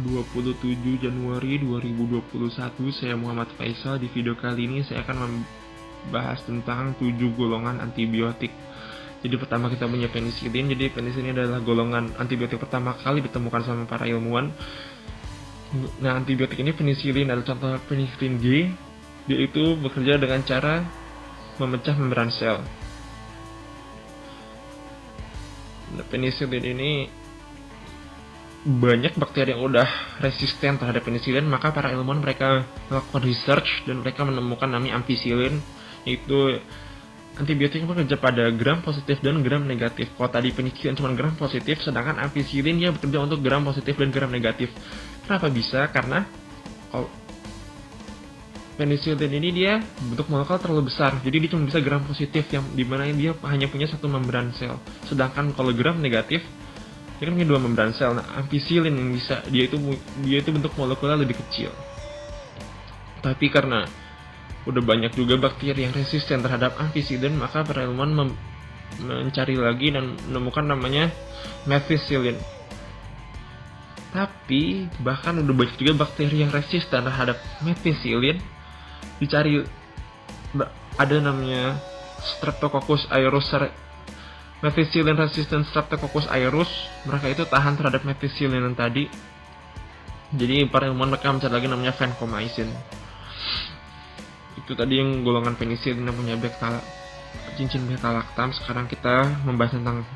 27 Januari 2021. Saya Muhammad Faisal. Di video kali ini saya akan membahas tentang 7 golongan antibiotik. Jadi pertama kita punya penisilin. Jadi penisilin adalah golongan antibiotik pertama kali ditemukan sama para ilmuwan. Nah, antibiotik ini penisilin adalah contoh penisilin G. Dia itu bekerja dengan cara memecah membran sel. Nah, penisilin ini banyak bakteri yang udah resisten terhadap penisilin, maka para ilmuwan mereka melakukan research dan mereka menemukan namanya ampicillin, yaitu antibiotik yang bekerja pada gram positif dan gram negatif. Kalau tadi penisilin cuma gram positif, sedangkan ampicillin dia bekerja untuk gram positif dan gram negatif. Kenapa bisa? Karena kalau penisilin ini dia bentuk molekul terlalu besar, jadi dia cuma bisa gram positif yang dimana dia hanya punya satu membran sel. Sedangkan kalau gram negatif dia kan punya dua membran sel. Nah, ampicillin yang bisa dia itu bentuk molekulnya lebih kecil. Tapi karena udah banyak juga bakteri yang resisten terhadap ampicillin, maka para ilmuwan mencari lagi dan menemukan namanya methicillin. Tapi bahkan udah banyak juga bakteri yang resisten terhadap methicillin. Dicari ada namanya Streptococcus aureus, methicillin resistant Streptococcus aureus. Mereka itu tahan terhadap methicillin yang tadi. Jadi para ilmuwan mereka mencari lagi namanya vancomycin. Itu tadi yang golongan penisilin yang punya cincin beta lactam. Sekarang kita membahas tentang,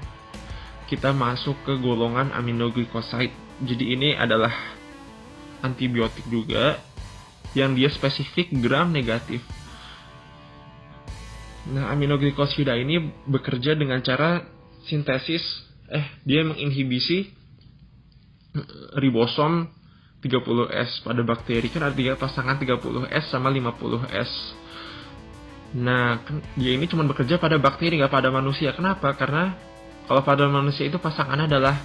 kita masuk ke golongan aminoglycoside. Jadi ini adalah antibiotik juga yang dia spesifik gram negatif. Nah, aminoglikosida ini bekerja dengan cara sintesis, dia menginhibisi ribosom 30S pada bakteri. Kan ada 3 pasangan 30S sama 50S. Nah, dia ini cuma bekerja pada bakteri, nggak pada manusia. Kenapa? Karena kalau pada manusia itu pasangannya adalah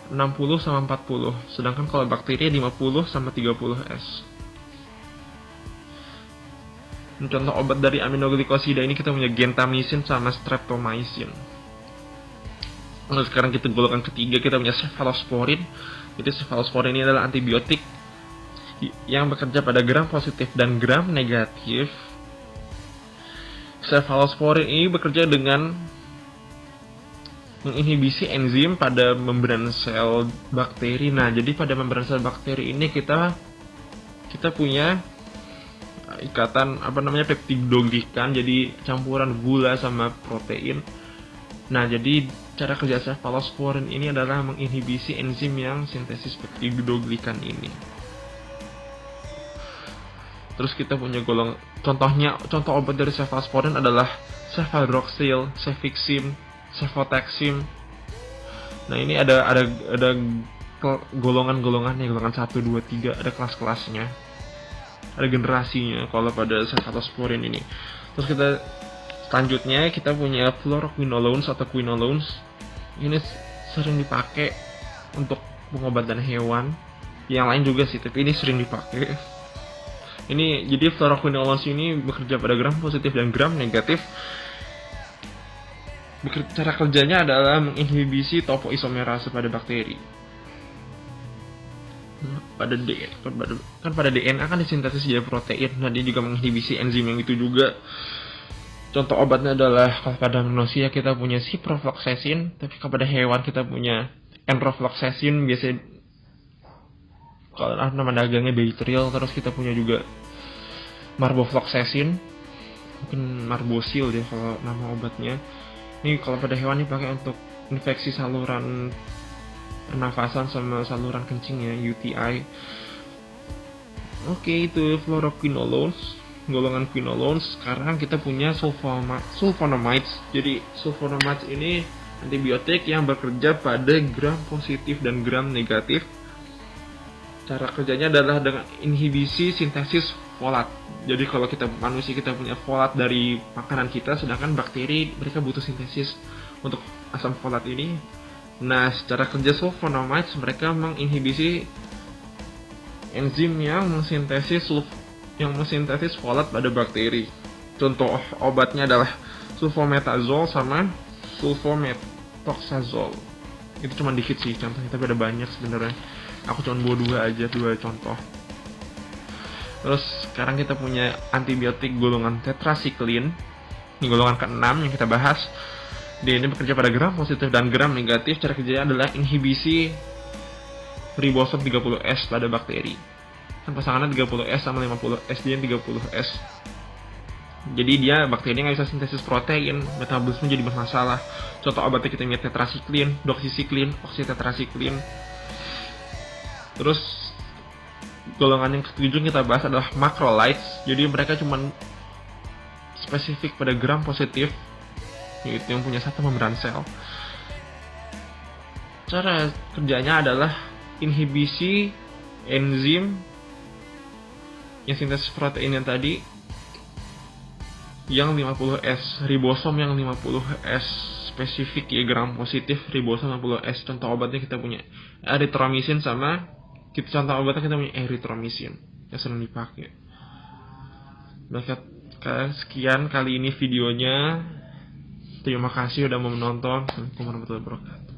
60 sama 40. Sedangkan kalau bakteri 50 sama 30S. Contoh obat dari aminoglikosida ini kita punya gentamicin sama streptomycin. Nah, sekarang kita golongan ketiga, kita punya cephalosporin. Jadi cephalosporin ini adalah antibiotik yang bekerja pada gram positif dan gram negatif. Cephalosporin ini bekerja dengan menginhibisi enzim pada membran sel bakteri. Nah, jadi pada membran sel bakteri ini kita punya ikatan peptidoglikan, jadi campuran gula sama protein. Nah, jadi cara kerja cephalosporin ini adalah menginhibisi enzim yang sintesis peptidoglikan ini. Terus kita punya contoh obat dari cephalosporin adalah cefadroxil, cefixime, cefotaxime. Nah, ini ada golongan-golongannya, golongan 1, 2, 3, ada kelas-kelasnya. Ada generasinya kalau pada cephalosporin ini. Terus kita selanjutnya kita punya fluoroquinolones atau quinolones. Ini sering dipakai untuk pengobatan hewan. Yang lain juga sih, tapi ini sering dipakai. Ini jadi fluoroquinolones ini bekerja pada gram positif dan gram negatif. Cara kerjanya adalah menginhibisi topoisomerase pada bakteri. Pada DNA kan disintesis jadi protein. Nah, dia juga menginhibisi enzim yang itu juga. Contoh obatnya adalah kalau pada manusia kita punya ciprofloxacin, tapi kepada hewan kita punya enrofloxacin, biasanya kalau nama dagangnya Bactrial. Terus kita punya juga marbofloxacin, mungkin marbosil deh kalau nama obatnya. Ini kalau pada hewan ini pakai untuk infeksi saluran pernafasan sama saluran kencing ya, UTI. Oke, itu fluoroquinolones, golongan quinolones. Sekarang kita punya sulfonamides. Jadi sulfonamides ini antibiotik yang bekerja pada gram positif dan gram negatif. Cara kerjanya adalah dengan inhibisi sintesis folat. Jadi kalau kita manusia kita punya folat dari makanan kita, sedangkan bakteri mereka butuh sintesis untuk asam folat ini. Nah, secara kerja sulfonamides mereka menginhibisi enzim yang mensintesis folat pada bakteri. Contoh obatnya adalah sulfometazol sama sulfometoxazol. Itu cuma dikit sih contohnya, tapi ada banyak sebenarnya. Aku cuma bawa dua contoh. Terus sekarang kita punya antibiotik golongan tetrasiklin. Ini golongan ke-6 yang kita bahas. Dia ini bekerja pada gram positif dan gram negatif. Cara kerjanya adalah inhibisi ribosom 30S pada bakteri. Kan pasangannya 30S sama 50S, dia 30S. Jadi dia bakterinya nggak bisa sintesis protein, metabolisme jadi bermasalah. Contoh obatnya kita punya tetrasiklin, doksisiklin, oksitetrasiklin. Terus golongan yang ketujuh kita bahas adalah macrolides. Jadi mereka cuma spesifik pada gram positif, yaitu yang punya satu membran sel. Cara kerjanya adalah inhibisi enzim yang sintesis protein yang tadi, yang 50S, ribosom yang 50S spesifik ya, gram positif, ribosom 50S. Contoh obatnya kita punya erythromycin sama contoh obatnya kita punya erythromycin yang sering dipakai. Sekian kali ini videonya. Terima kasih udah mau menonton. Assalamualaikum warahmatullahi wabarakatuh.